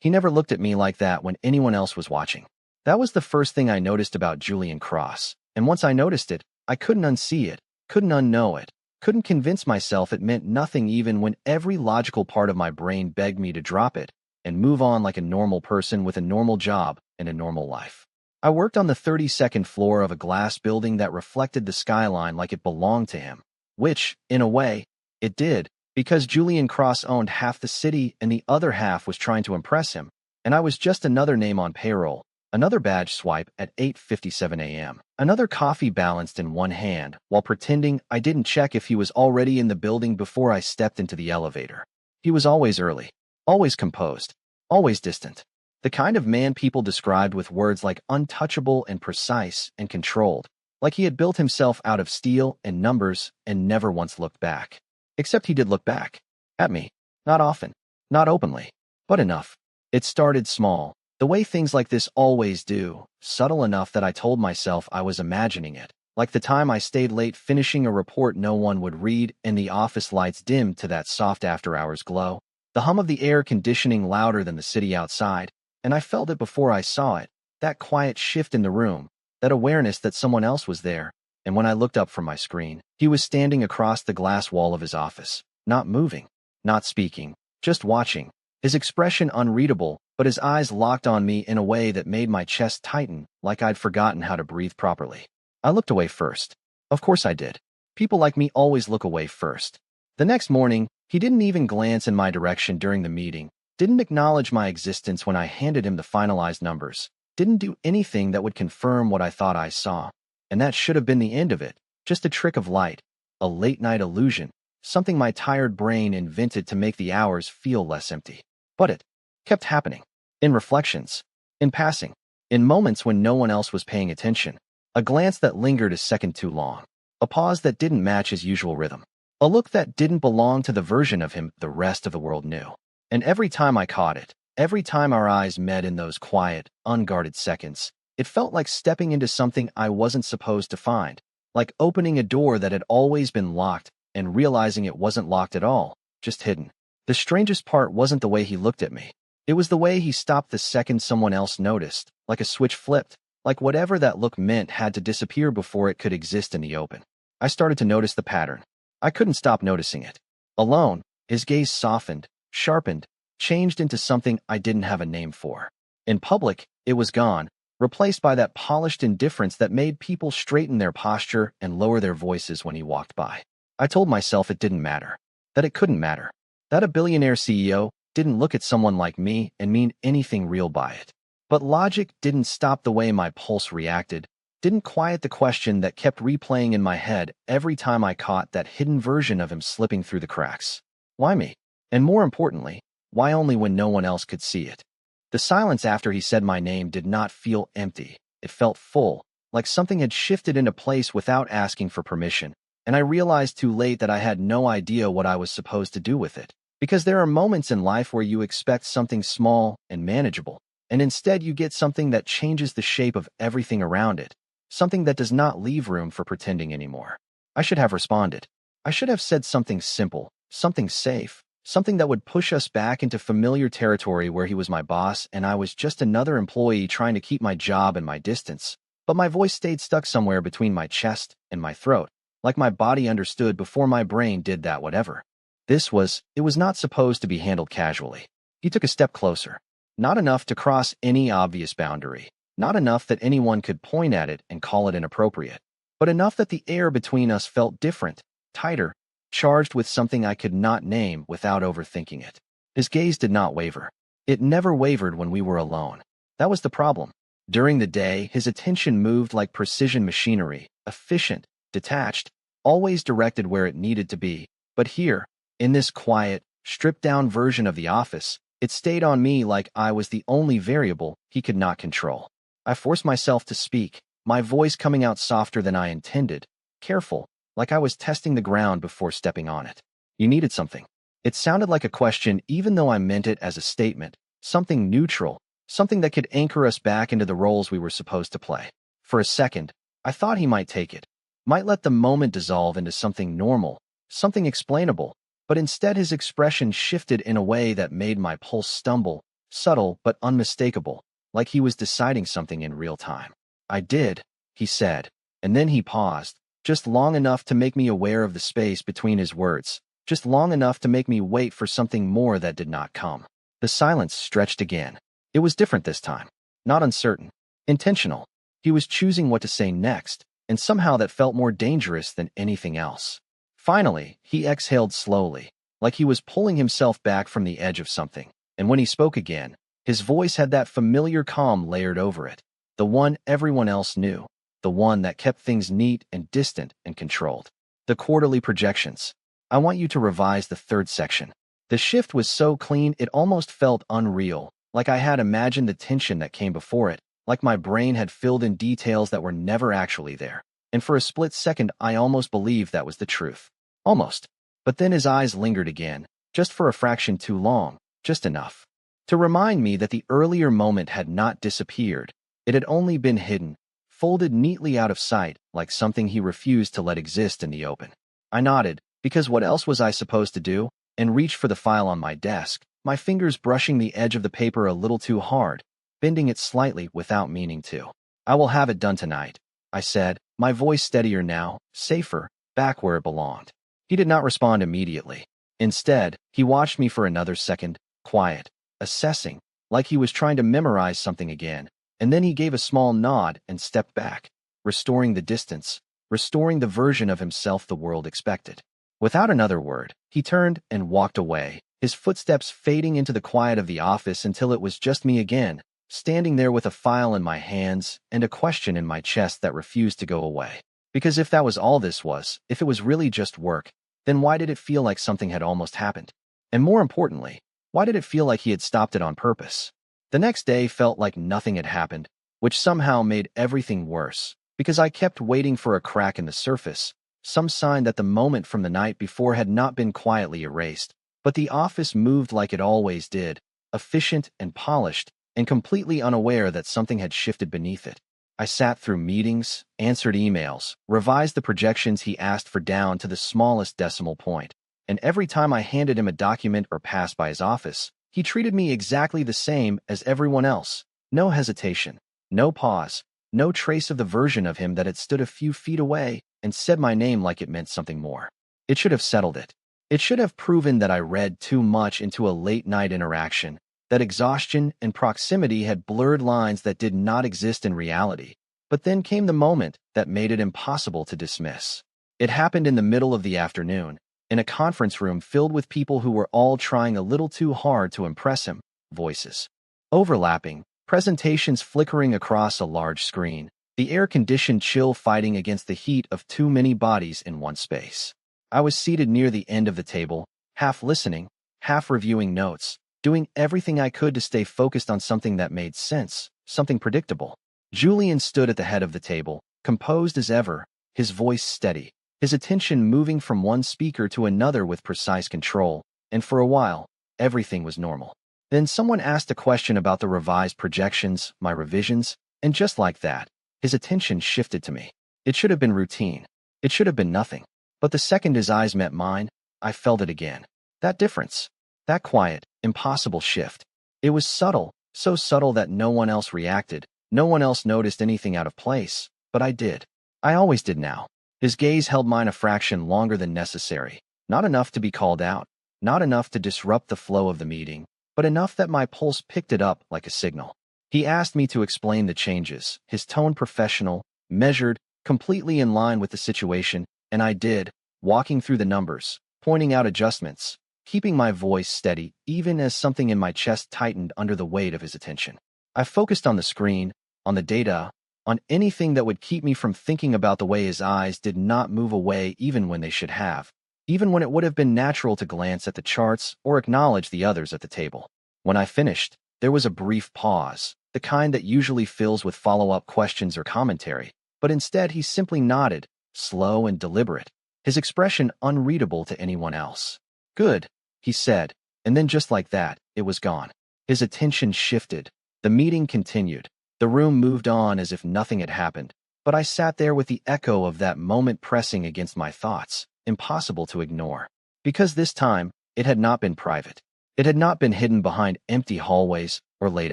He never looked at me like that when anyone else was watching. That was the first thing I noticed about Julian Cross, and once I noticed it, I couldn't unsee it, couldn't unknow it, couldn't convince myself it meant nothing even when every logical part of my brain begged me to drop it and move on like a normal person with a normal job and a normal life. I worked on the 32nd floor of a glass building that reflected the skyline like it belonged to him, which, in a way, it did, because Julian Cross owned half the city and the other half was trying to impress him, and I was just another name on payroll, another badge swipe at 8:57 a.m., another coffee balanced in one hand, while pretending I didn't check if he was already in the building before I stepped into the elevator. He was always early, always composed, always distant. The kind of man people described with words like untouchable and precise and controlled, like he had built himself out of steel and numbers and never once looked back. Except he did look back. At me. Not often. Not openly. But enough. It started small, the way things like this always do, subtle enough that I told myself I was imagining it, like the time I stayed late finishing a report no one would read and the office lights dimmed to that soft after-hours glow, the hum of the air conditioning louder than the city outside, and I felt it before I saw it, that quiet shift in the room, that awareness that someone else was there, and when I looked up from my screen, he was standing across the glass wall of his office, not moving, not speaking, just watching, his expression unreadable, but his eyes locked on me in a way that made my chest tighten, like I'd forgotten how to breathe properly. I looked away first. Of course I did. People like me always look away first. The next morning, he didn't even glance in my direction during the meeting, didn't acknowledge my existence when I handed him the finalized numbers, didn't do anything that would confirm what I thought I saw. And that should have been the end of it, just a trick of light, a late-night illusion, something my tired brain invented to make the hours feel less empty. But it kept happening. In reflections, in passing, in moments when no one else was paying attention, a glance that lingered a second too long, a pause that didn't match his usual rhythm, a look that didn't belong to the version of him the rest of the world knew. And every time I caught it, every time our eyes met in those quiet, unguarded seconds, it felt like stepping into something I wasn't supposed to find, like opening a door that had always been locked and realizing it wasn't locked at all, just hidden. The strangest part wasn't the way he looked at me. It was the way he stopped the second someone else noticed, like a switch flipped, like whatever that look meant had to disappear before it could exist in the open. I started to notice the pattern. I couldn't stop noticing it. Alone, his gaze softened, sharpened, changed into something I didn't have a name for. In public, it was gone, replaced by that polished indifference that made people straighten their posture and lower their voices when he walked by. I told myself it didn't matter, that it couldn't matter, that a billionaire CEO didn't look at someone like me and mean anything real by it. But logic didn't stop the way my pulse reacted, didn't quiet the question that kept replaying in my head every time I caught that hidden version of him slipping through the cracks. Why me? And more importantly, why only when no one else could see it? The silence after he said my name did not feel empty. It felt full, like something had shifted into place without asking for permission, and I realized too late that I had no idea what I was supposed to do with it. Because there are moments in life where you expect something small and manageable, and instead you get something that changes the shape of everything around it, something that does not leave room for pretending anymore. I should have responded. I should have said something simple, something safe, something that would push us back into familiar territory where he was my boss and I was just another employee trying to keep my job and my distance. But my voice stayed stuck somewhere between my chest and my throat, like my body understood before my brain did that whatever. It was not supposed to be handled casually. He took a step closer. Not enough to cross any obvious boundary. Not enough that anyone could point at it and call it inappropriate. But enough that the air between us felt different, tighter, charged with something I could not name without overthinking it. His gaze did not waver. It never wavered when we were alone. That was the problem. During the day, his attention moved like precision machinery, efficient, detached, always directed where it needed to be. But here, in this quiet, stripped-down version of the office, it stayed on me like I was the only variable he could not control. I forced myself to speak, my voice coming out softer than I intended, careful, like I was testing the ground before stepping on it. You needed something. It sounded like a question even though I meant it as a statement, something neutral, something that could anchor us back into the roles we were supposed to play. For a second, I thought he might take it, might let the moment dissolve into something normal, something explainable, but instead his expression shifted in a way that made my pulse stumble, subtle but unmistakable, like he was deciding something in real time. "I did," he said, and then he paused, just long enough to make me aware of the space between his words, just long enough to make me wait for something more that did not come. The silence stretched again. It was different this time. Not uncertain. Intentional. He was choosing what to say next, and somehow that felt more dangerous than anything else. Finally, he exhaled slowly, like he was pulling himself back from the edge of something, and when he spoke again, his voice had that familiar calm layered over it, the one everyone else knew, the one that kept things neat and distant and controlled. "The quarterly projections. I want you to revise the third section." The shift was so clean it almost felt unreal, like I had imagined the tension that came before it, like my brain had filled in details that were never actually there. And for a split second, I almost believed that was the truth. Almost. But then his eyes lingered again, just for a fraction too long, just enough to remind me that the earlier moment had not disappeared. It had only been hidden, folded neatly out of sight, like something he refused to let exist in the open. I nodded, because what else was I supposed to do, and reached for the file on my desk, my fingers brushing the edge of the paper a little too hard, bending it slightly without meaning to. "I will have it done tonight," I said, my voice steadier now, safer, back where it belonged. He did not respond immediately. Instead, he watched me for another second, quiet, assessing, like he was trying to memorize something again, and then he gave a small nod and stepped back, restoring the distance, restoring the version of himself the world expected. Without another word, he turned and walked away, his footsteps fading into the quiet of the office until it was just me again, standing there with a file in my hands and a question in my chest that refused to go away. Because if that was all this was, if it was really just work, then why did it feel like something had almost happened? And more importantly, why did it feel like he had stopped it on purpose? The next day felt like nothing had happened, which somehow made everything worse, because I kept waiting for a crack in the surface, some sign that the moment from the night before had not been quietly erased. But the office moved like it always did, efficient and polished, and completely unaware that something had shifted beneath it. I sat through meetings, answered emails, revised the projections he asked for down to the smallest decimal point, and every time I handed him a document or passed by his office, he treated me exactly the same as everyone else. No hesitation, no pause, no trace of the version of him that had stood a few feet away and said my name like it meant something more. It should have settled it. It should have proven that I read too much into a late-night interaction, that exhaustion and proximity had blurred lines that did not exist in reality. But then came the moment that made it impossible to dismiss. It happened in the middle of the afternoon, in a conference room filled with people who were all trying a little too hard to impress him, voices overlapping, presentations flickering across a large screen, the air-conditioned chill fighting against the heat of too many bodies in one space. I was seated near the end of the table, half listening, half reviewing notes, doing everything I could to stay focused on something that made sense, something predictable. Julian stood at the head of the table, composed as ever, his voice steady, his attention moving from one speaker to another with precise control, and for a while, everything was normal. Then someone asked a question about the revised projections, my revisions, and just like that, his attention shifted to me. It should have been routine. It should have been nothing. But the second his eyes met mine, I felt it again. That difference. That quiet, impossible shift. It was subtle, so subtle that no one else reacted, no one else noticed anything out of place, but I did. I always did now. His gaze held mine a fraction longer than necessary, not enough to be called out, not enough to disrupt the flow of the meeting, but enough that my pulse picked it up like a signal. He asked me to explain the changes, his tone professional, measured, completely in line with the situation, and I did, walking through the numbers, pointing out adjustments, keeping my voice steady even as something in my chest tightened under the weight of his attention. I focused on the screen, on the data, on anything that would keep me from thinking about the way his eyes did not move away even when they should have, even when it would have been natural to glance at the charts or acknowledge the others at the table. When I finished, there was a brief pause, the kind that usually fills with follow-up questions or commentary, but instead he simply nodded, slow and deliberate, his expression unreadable to anyone else. "Good," he said, and then just like that, it was gone. His attention shifted. The meeting continued. The room moved on as if nothing had happened, but I sat there with the echo of that moment pressing against my thoughts, impossible to ignore. Because this time, it had not been private. It had not been hidden behind empty hallways or late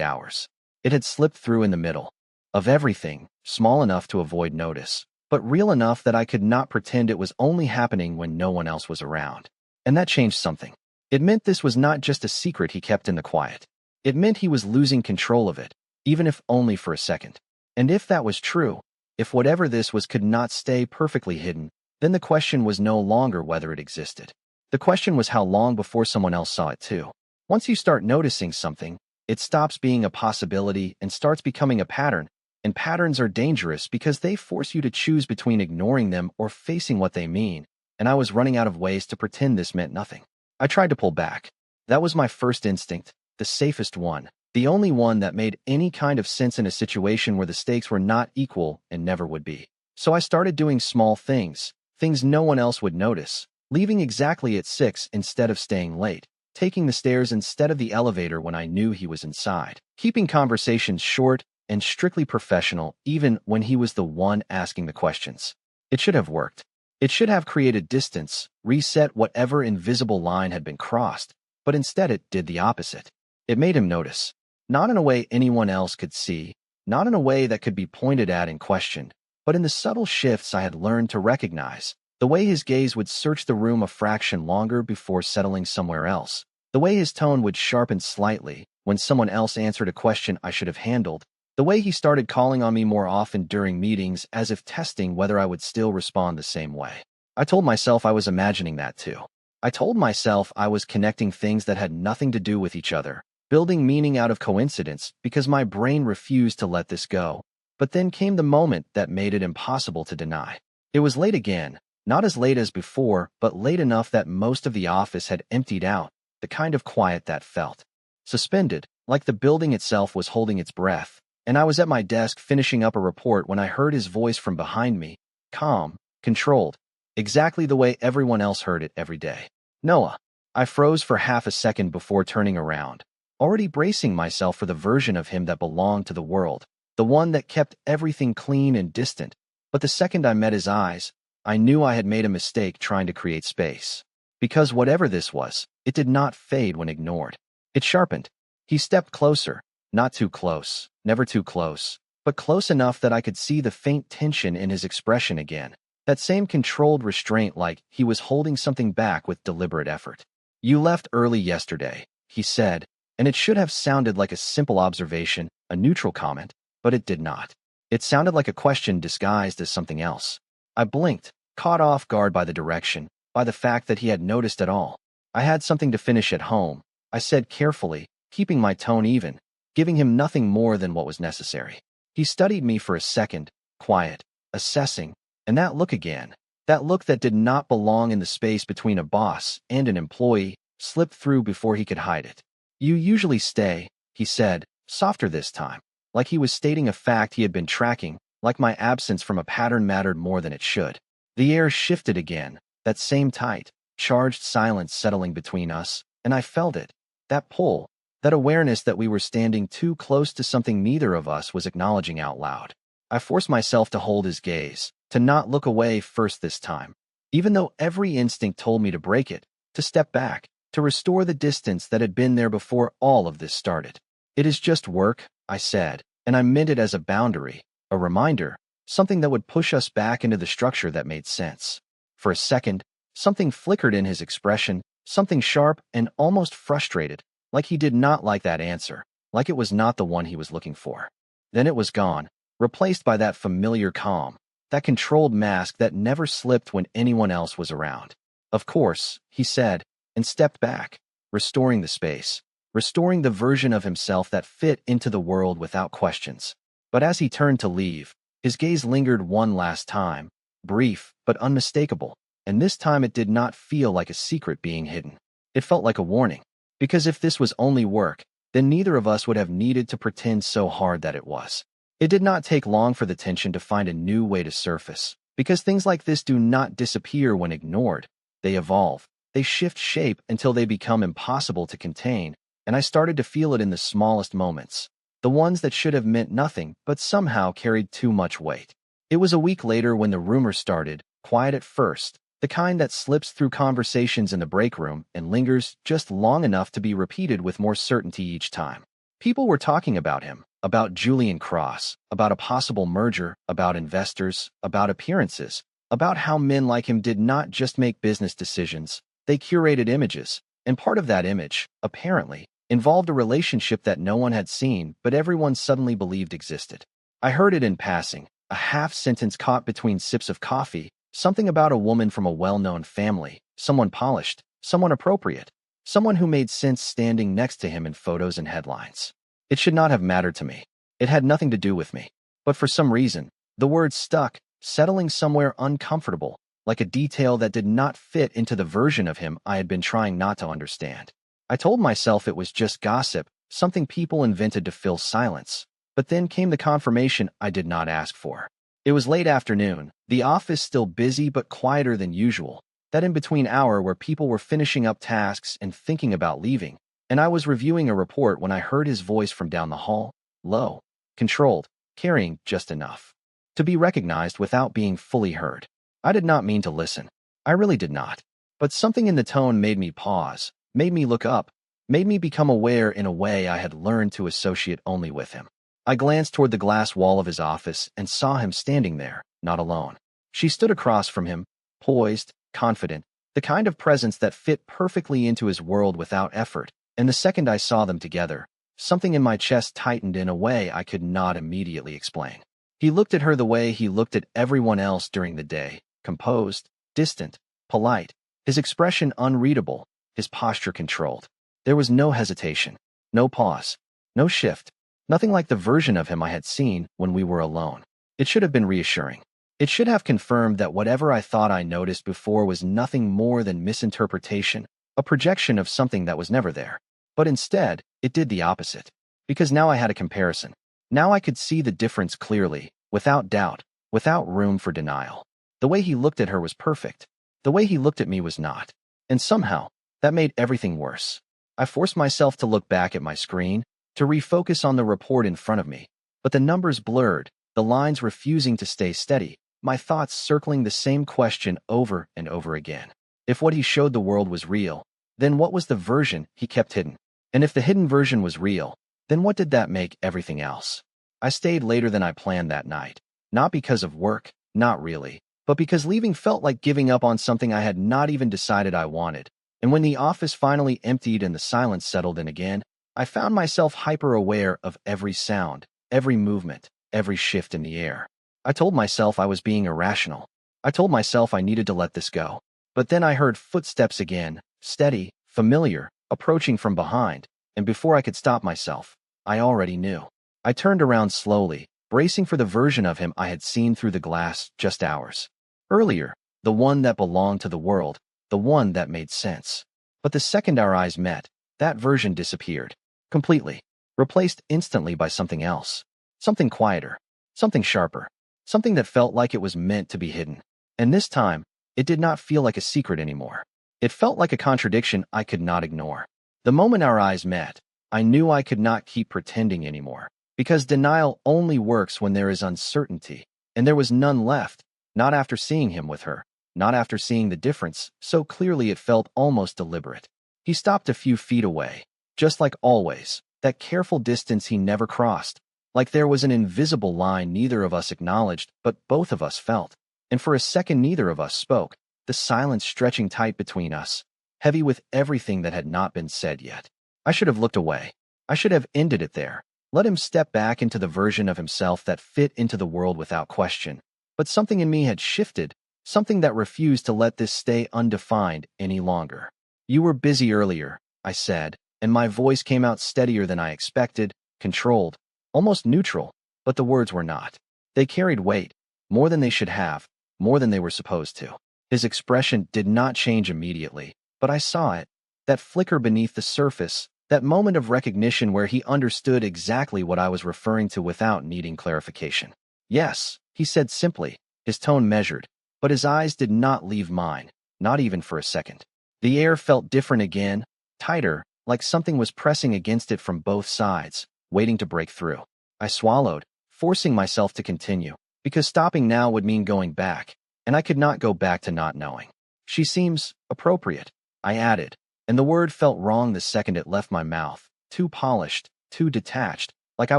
hours. It had slipped through in the middle of everything, small enough to avoid notice, but real enough that I could not pretend it was only happening when no one else was around. And that changed something. It meant this was not just a secret he kept in the quiet. It meant he was losing control of it, even if only for a second. And if that was true, if whatever this was could not stay perfectly hidden, then the question was no longer whether it existed. The question was how long before someone else saw it too. Once you start noticing something, it stops being a possibility and starts becoming a pattern, and patterns are dangerous because they force you to choose between ignoring them or facing what they mean, and I was running out of ways to pretend this meant nothing. I tried to pull back. That was my first instinct, the safest one, the only one that made any kind of sense in a situation where the stakes were not equal and never would be. So I started doing small things, things no one else would notice, leaving exactly at 6 instead of staying late, taking the stairs instead of the elevator when I knew he was inside, keeping conversations short and strictly professional even when he was the one asking the questions. It should have worked. It should have created distance, reset whatever invisible line had been crossed, but instead it did the opposite. It made him notice, not in a way anyone else could see, not in a way that could be pointed at and questioned, but in the subtle shifts I had learned to recognize, the way his gaze would search the room a fraction longer before settling somewhere else, the way his tone would sharpen slightly when someone else answered a question I should have handled, the way he started calling on me more often during meetings as if testing whether I would still respond the same way. I told myself I was imagining that too. I told myself I was connecting things that had nothing to do with each other, building meaning out of coincidence because my brain refused to let this go. But then came the moment that made it impossible to deny. It was late again, not as late as before, but late enough that most of the office had emptied out, the kind of quiet that felt suspended, like the building itself was holding its breath. And I was at my desk finishing up a report when I heard his voice from behind me, calm, controlled, exactly the way everyone else heard it every day. Noah. I froze for half a second before turning around, already bracing myself for the version of him that belonged to the world, the one that kept everything clean and distant. But the second I met his eyes, I knew I had made a mistake trying to create space. Because whatever this was, it did not fade when ignored. It sharpened. He stepped closer. Not too close, never too close, but close enough that I could see the faint tension in his expression again, that same controlled restraint like he was holding something back with deliberate effort. You left early yesterday, he said, and it should have sounded like a simple observation, a neutral comment, but it did not. It sounded like a question disguised as something else. I blinked, caught off guard by the direction, by the fact that he had noticed at all. I had something to finish at home, I said carefully, keeping my tone even, giving him nothing more than what was necessary. He studied me for a second, quiet, assessing, and that look again, that look that did not belong in the space between a boss and an employee, slipped through before he could hide it. You usually stay, he said, softer this time, like he was stating a fact he had been tracking, like my absence from a pattern mattered more than it should. The air shifted again, that same tight, charged silence settling between us, and I felt it, that pull, that awareness that we were standing too close to something neither of us was acknowledging out loud. I forced myself to hold his gaze, to not look away first this time, even though every instinct told me to break it, to step back, to restore the distance that had been there before all of this started. It is just work, I said, and I meant it as a boundary, a reminder, something that would push us back into the structure that made sense. For a second, something flickered in his expression, something sharp and almost frustrated, like he did not like that answer, like it was not the one he was looking for. Then it was gone, replaced by that familiar calm, that controlled mask that never slipped when anyone else was around. Of course, he said, and stepped back, restoring the space, restoring the version of himself that fit into the world without questions. But as he turned to leave, his gaze lingered one last time, brief but unmistakable, and this time it did not feel like a secret being hidden. It felt like a warning. Because if this was only work, then neither of us would have needed to pretend so hard that it was. It did not take long for the tension to find a new way to surface, because things like this do not disappear when ignored. They evolve, they shift shape until they become impossible to contain, and I started to feel it in the smallest moments, the ones that should have meant nothing but somehow carried too much weight. It was a week later when the rumor started, quiet at first, The kind that slips through conversations in the break room and lingers just long enough to be repeated with more certainty each time. People were talking about him, about Julian Cross, about a possible merger, about investors, about appearances, about how men like him did not just make business decisions, they curated images, and part of that image, apparently, involved a relationship that no one had seen but everyone suddenly believed existed. I heard it in passing, a half-sentence caught between sips of coffee, something about a woman from a well-known family, someone polished, someone appropriate, someone who made sense standing next to him in photos and headlines. It should not have mattered to me. It had nothing to do with me. But for some reason, the word stuck, settling somewhere uncomfortable, like a detail that did not fit into the version of him I had been trying not to understand. I told myself it was just gossip, something people invented to fill silence. But then came the confirmation I did not ask for. It was late afternoon, the office still busy but quieter than usual, that in-between hour where people were finishing up tasks and thinking about leaving, and I was reviewing a report when I heard his voice from down the hall, low, controlled, carrying just enough to be recognized without being fully heard. I did not mean to listen. I really did not. But something in the tone made me pause, made me look up, made me become aware in a way I had learned to associate only with him. I glanced toward the glass wall of his office and saw him standing there, not alone. She stood across from him, poised, confident, the kind of presence that fit perfectly into his world without effort, and the second I saw them together, something in my chest tightened in a way I could not immediately explain. He looked at her the way he looked at everyone else during the day, composed, distant, polite, his expression unreadable, his posture controlled. There was no hesitation, no pause, no shift, nothing like the version of him I had seen when we were alone. It should have been reassuring. It should have confirmed that whatever I thought I noticed before was nothing more than misinterpretation, a projection of something that was never there. But instead, it did the opposite. Because now I had a comparison. Now I could see the difference clearly, without doubt, without room for denial. The way he looked at her was perfect. The way he looked at me was not. And somehow, that made everything worse. I forced myself to look back at my screen, to refocus on the report in front of me. But the numbers blurred, the lines refusing to stay steady, my thoughts circling the same question over and over again. If what he showed the world was real, then what was the version he kept hidden? And if the hidden version was real, then what did that make everything else? I stayed later than I planned that night. Not because of work, not really, but because leaving felt like giving up on something I had not even decided I wanted. And when the office finally emptied and the silence settled in again, I found myself hyper-aware of every sound, every movement, every shift in the air. I told myself I was being irrational. I told myself I needed to let this go. But then I heard footsteps again, steady, familiar, approaching from behind, and before I could stop myself, I already knew. I turned around slowly, bracing for the version of him I had seen through the glass just hours earlier, the one that belonged to the world, the one that made sense. But the second our eyes met, that version disappeared, completely, replaced instantly by something else, something quieter, something sharper, something that felt like it was meant to be hidden. And this time, it did not feel like a secret anymore. It felt like a contradiction I could not ignore. The moment our eyes met, I knew I could not keep pretending anymore, because denial only works when there is uncertainty, and there was none left, not after seeing him with her, not after seeing the difference, so clearly it felt almost deliberate. He stopped a few feet away, just like always, that careful distance he never crossed, like there was an invisible line neither of us acknowledged, but both of us felt. And for a second neither of us spoke, the silence stretching tight between us, heavy with everything that had not been said yet. I should have looked away. I should have ended it there. Let him step back into the version of himself that fit into the world without question. But something in me had shifted, something that refused to let this stay undefined any longer. You were busy earlier, I said, and my voice came out steadier than I expected, controlled, almost neutral, but the words were not. They carried weight, more than they should have, more than they were supposed to. His expression did not change immediately, but I saw it, that flicker beneath the surface, that moment of recognition where he understood exactly what I was referring to without needing clarification. Yes, he said simply, his tone measured, but his eyes did not leave mine, not even for a second. The air felt different again, tighter, like something was pressing against it from both sides, waiting to break through. I swallowed, forcing myself to continue, because stopping now would mean going back, and I could not go back to not knowing. She seems appropriate, I added, and the word felt wrong the second it left my mouth, too polished, too detached, like I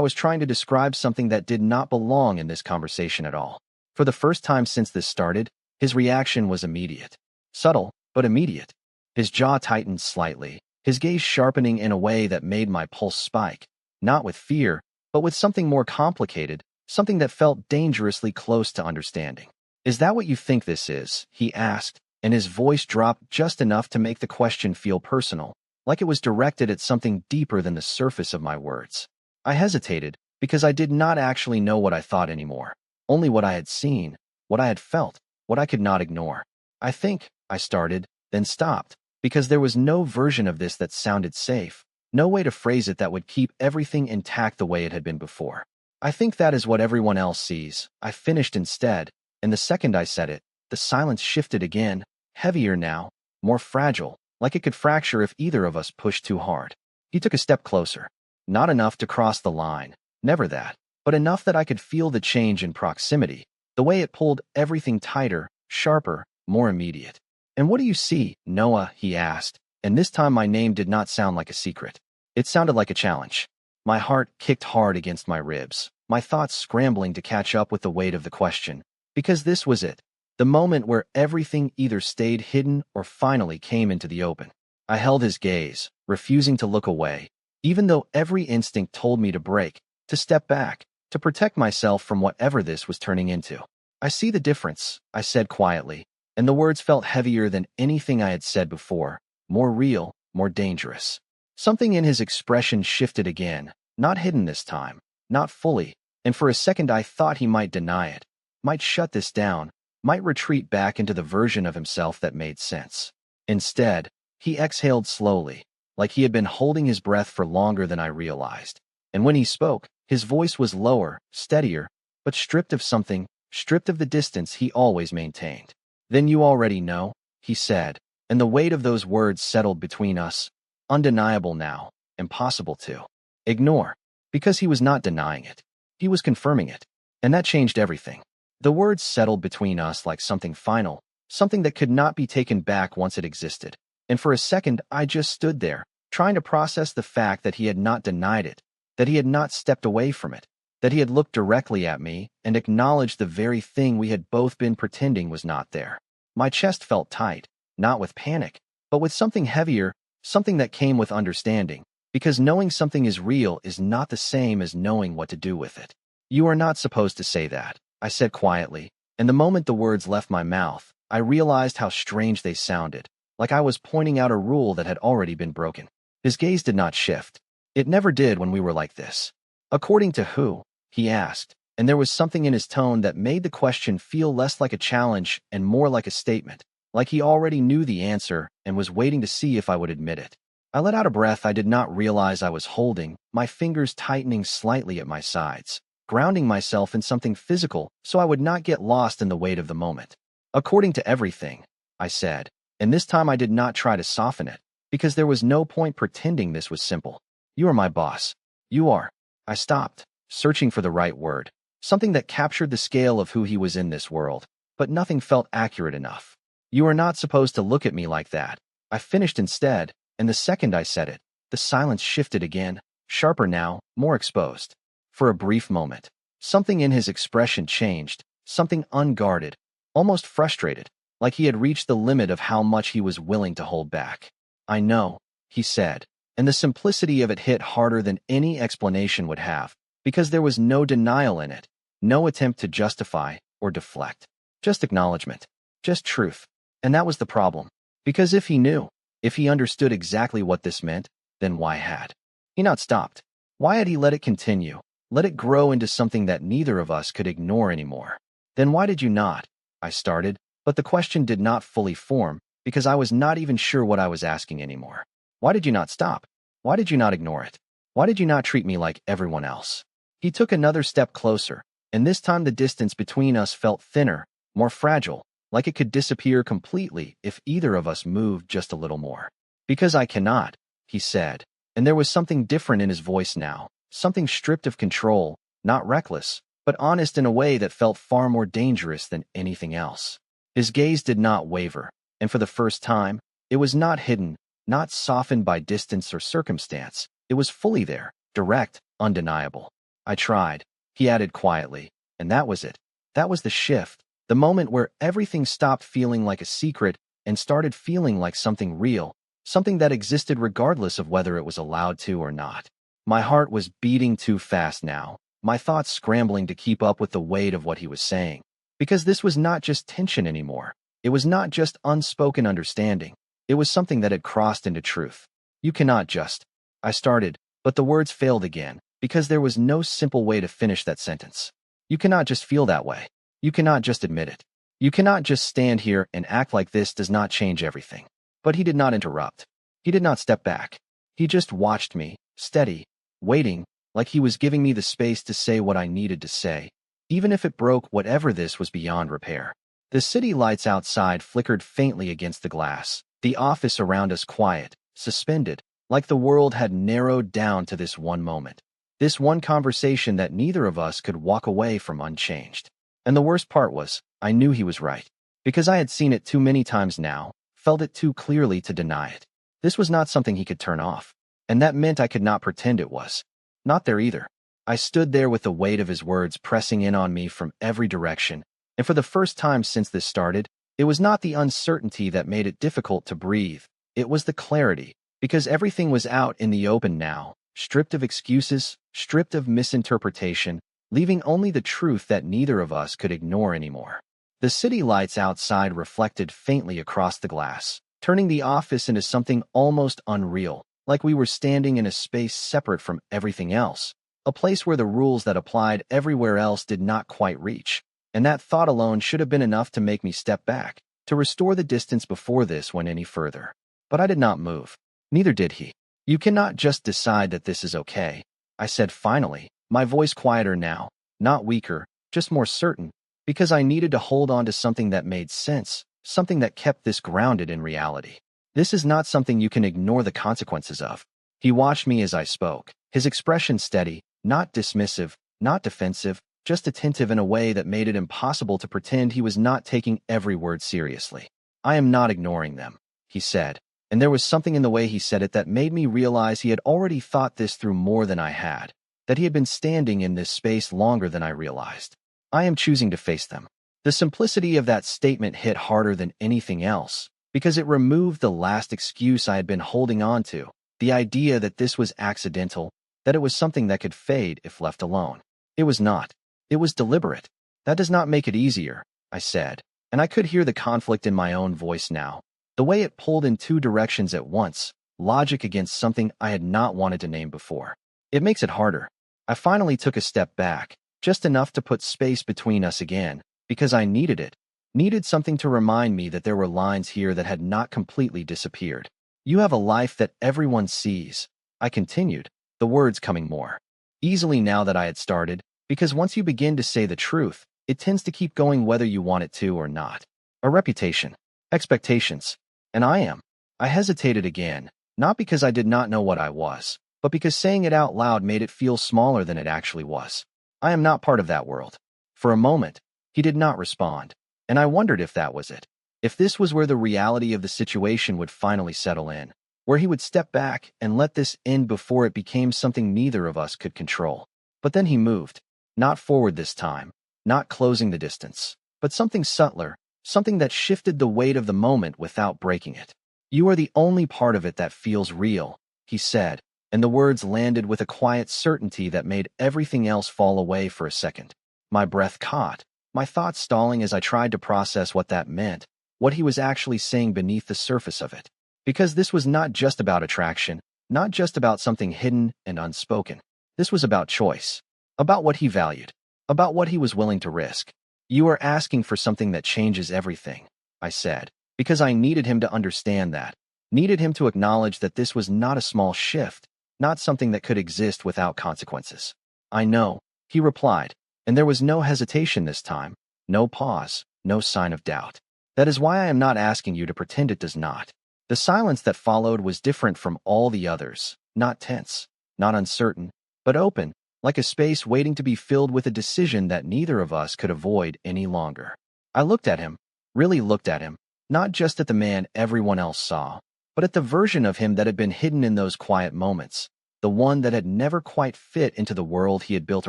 was trying to describe something that did not belong in this conversation at all. For the first time since this started, his reaction was immediate. Subtle, but immediate. His jaw tightened slightly, his gaze sharpening in a way that made my pulse spike, not with fear, but with something more complicated, something that felt dangerously close to understanding. "Is that what you think this is?" he asked, and his voice dropped just enough to make the question feel personal, like it was directed at something deeper than the surface of my words. I hesitated, because I did not actually know what I thought anymore, only what I had seen, what I had felt, what I could not ignore. "I think," I started, then stopped, because there was no version of this that sounded safe, no way to phrase it that would keep everything intact the way it had been before. "I think that is what everyone else sees," I finished instead, and the second I said it, the silence shifted again, heavier now, more fragile, like it could fracture if either of us pushed too hard. He took a step closer. Not enough to cross the line, never that, but enough that I could feel the change in proximity, the way it pulled everything tighter, sharper, more immediate. "And what do you see, Noah?" he asked, and this time my name did not sound like a secret. It sounded like a challenge. My heart kicked hard against my ribs, my thoughts scrambling to catch up with the weight of the question, because this was it, the moment where everything either stayed hidden or finally came into the open. I held his gaze, refusing to look away, even though every instinct told me to break, to step back, to protect myself from whatever this was turning into. "I see the difference," I said quietly, and the words felt heavier than anything I had said before, more real, more dangerous. Something in his expression shifted again, not hidden this time, not fully, and for a second I thought he might deny it, might shut this down, might retreat back into the version of himself that made sense. Instead, he exhaled slowly, like he had been holding his breath for longer than I realized. And when he spoke, his voice was lower, steadier, but stripped of something, stripped of the distance he always maintained. "Then you already know," he said, and the weight of those words settled between us, undeniable now, impossible to ignore, because he was not denying it. He was confirming it, and that changed everything. The words settled between us like something final, something that could not be taken back once it existed. And for a second, I just stood there, trying to process the fact that he had not denied it, that he had not stepped away from it, that he had looked directly at me and acknowledged the very thing we had both been pretending was not there. My chest felt tight, not with panic, but with something heavier, something that came with understanding, because knowing something is real is not the same as knowing what to do with it. "You are not supposed to say that," I said quietly, and the moment the words left my mouth, I realized how strange they sounded, like I was pointing out a rule that had already been broken. His gaze did not shift. It never did when we were like this. "According to who?" he asked, and there was something in his tone that made the question feel less like a challenge and more like a statement, like he already knew the answer and was waiting to see if I would admit it. I let out a breath I did not realize I was holding, my fingers tightening slightly at my sides, grounding myself in something physical so I would not get lost in the weight of the moment. "According to everything," I said, and this time I did not try to soften it, because there was no point pretending this was simple. "You are my boss. You are." I stopped, searching for the right word, something that captured the scale of who he was in this world, but nothing felt accurate enough. "You are not supposed to look at me like that," I finished instead, and the second I said it, the silence shifted again, sharper now, more exposed. For a brief moment, something in his expression changed, something unguarded, almost frustrated, like he had reached the limit of how much he was willing to hold back. "I know," he said, and the simplicity of it hit harder than any explanation would have, because there was no denial in it, no attempt to justify or deflect. Just acknowledgement, just truth. And that was the problem, because if he knew, if he understood exactly what this meant, then why had he not stopped? Why had he let it continue, let it grow into something that neither of us could ignore anymore? "Then why did you not?" I started, but the question did not fully form, because I was not even sure what I was asking anymore. "Why did you not stop? Why did you not ignore it? Why did you not treat me like everyone else?" He took another step closer, and this time the distance between us felt thinner, more fragile, like it could disappear completely if either of us moved just a little more. "Because I cannot," he said, and there was something different in his voice now, something stripped of control, not reckless, but honest in a way that felt far more dangerous than anything else. His gaze did not waver, And for the first time, it was not hidden, not softened by distance or circumstance. It was fully there, direct, undeniable. I tried, he added quietly, and that was it. That was the shift, the moment where everything stopped feeling like a secret and started feeling like something real, something that existed regardless of whether it was allowed to or not. My heart was beating too fast now, my thoughts scrambling to keep up with the weight of what he was saying. Because this was not just tension anymore. It was not just unspoken understanding. It was something that had crossed into truth. You cannot just. I started, but the words failed again, because there was no simple way to finish that sentence. You cannot just feel that way. You cannot just admit it. You cannot just stand here and act like this does not change everything. But he did not interrupt. He did not step back. He just watched me, steady, waiting, like he was giving me the space to say what I needed to say, even if it broke whatever this was beyond repair. The city lights outside flickered faintly against the glass, the office around us quiet, suspended, like the world had narrowed down to this one moment. This one conversation that neither of us could walk away from unchanged. And the worst part was, I knew he was right. Because I had seen it too many times now, felt it too clearly to deny it. This was not something he could turn off. And that meant I could not pretend it was. Not there either. I stood there with the weight of his words pressing in on me from every direction, and for the first time since this started, it was not the uncertainty that made it difficult to breathe. It was the clarity, because everything was out in the open now, stripped of excuses, stripped of misinterpretation, leaving only the truth that neither of us could ignore anymore. The city lights outside reflected faintly across the glass, turning the office into something almost unreal, like we were standing in a space separate from everything else, a place where the rules that applied everywhere else did not quite reach. And that thought alone should have been enough to make me step back, to restore the distance before this went any further. But I did not move. Neither did he. You cannot just decide that this is okay, I said finally, my voice quieter now, not weaker, just more certain, because I needed to hold on to something that made sense, something that kept this grounded in reality. This is not something you can ignore the consequences of. He watched me as I spoke, his expression steady, not dismissive, not defensive, just attentive in a way that made it impossible to pretend he was not taking every word seriously. I am not ignoring them, he said, and there was something in the way he said it that made me realize he had already thought this through more than I had, that he had been standing in this space longer than I realized. I am choosing to face them. The simplicity of that statement hit harder than anything else, because it removed the last excuse I had been holding on to, the idea that this was accidental, that it was something that could fade if left alone. It was not. It was deliberate. That does not make it easier, I said, and I could hear the conflict in my own voice now, the way it pulled in two directions at once, logic against something I had not wanted to name before. It makes it harder. I finally took a step back, just enough to put space between us again, because I needed it, needed something to remind me that there were lines here that had not completely disappeared. You have a life that everyone sees, I continued, the words coming more easily now that I had started, because once you begin to say the truth, it tends to keep going whether you want it to or not. A reputation, expectations, and I am. I hesitated again, not because I did not know what I was, but because saying it out loud made it feel smaller than it actually was. I am not part of that world. For a moment, he did not respond, and I wondered if that was it. If this was where the reality of the situation would finally settle in, where he would step back and let this end before it became something neither of us could control. But then he moved. Not forward this time, not closing the distance, but something subtler, something that shifted the weight of the moment without breaking it. You are the only part of it that feels real, he said, and the words landed with a quiet certainty that made everything else fall away for a second. My breath caught, my thoughts stalling as I tried to process what that meant, what he was actually saying beneath the surface of it. Because this was not just about attraction, not just about something hidden and unspoken. This was about choice. About what he valued, about what he was willing to risk. You are asking for something that changes everything, I said, because I needed him to understand that, needed him to acknowledge that this was not a small shift, not something that could exist without consequences. I know, he replied, and there was no hesitation this time, no pause, no sign of doubt. That is why I am not asking you to pretend it does not. The silence that followed was different from all the others, not tense, not uncertain, but open, like a space waiting to be filled with a decision that neither of us could avoid any longer. I looked at him, really looked at him, Not just at the man everyone else saw, but at the version of him that had been hidden in those quiet moments, the one that had never quite fit into the world he had built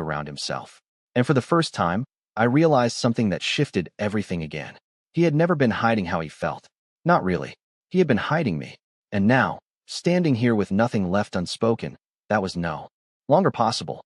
around himself. And for the first time, I realized something that shifted everything again. He had never been hiding how he felt. Not really. He had been hiding me. And now, standing here with nothing left unspoken, that was no longer possible.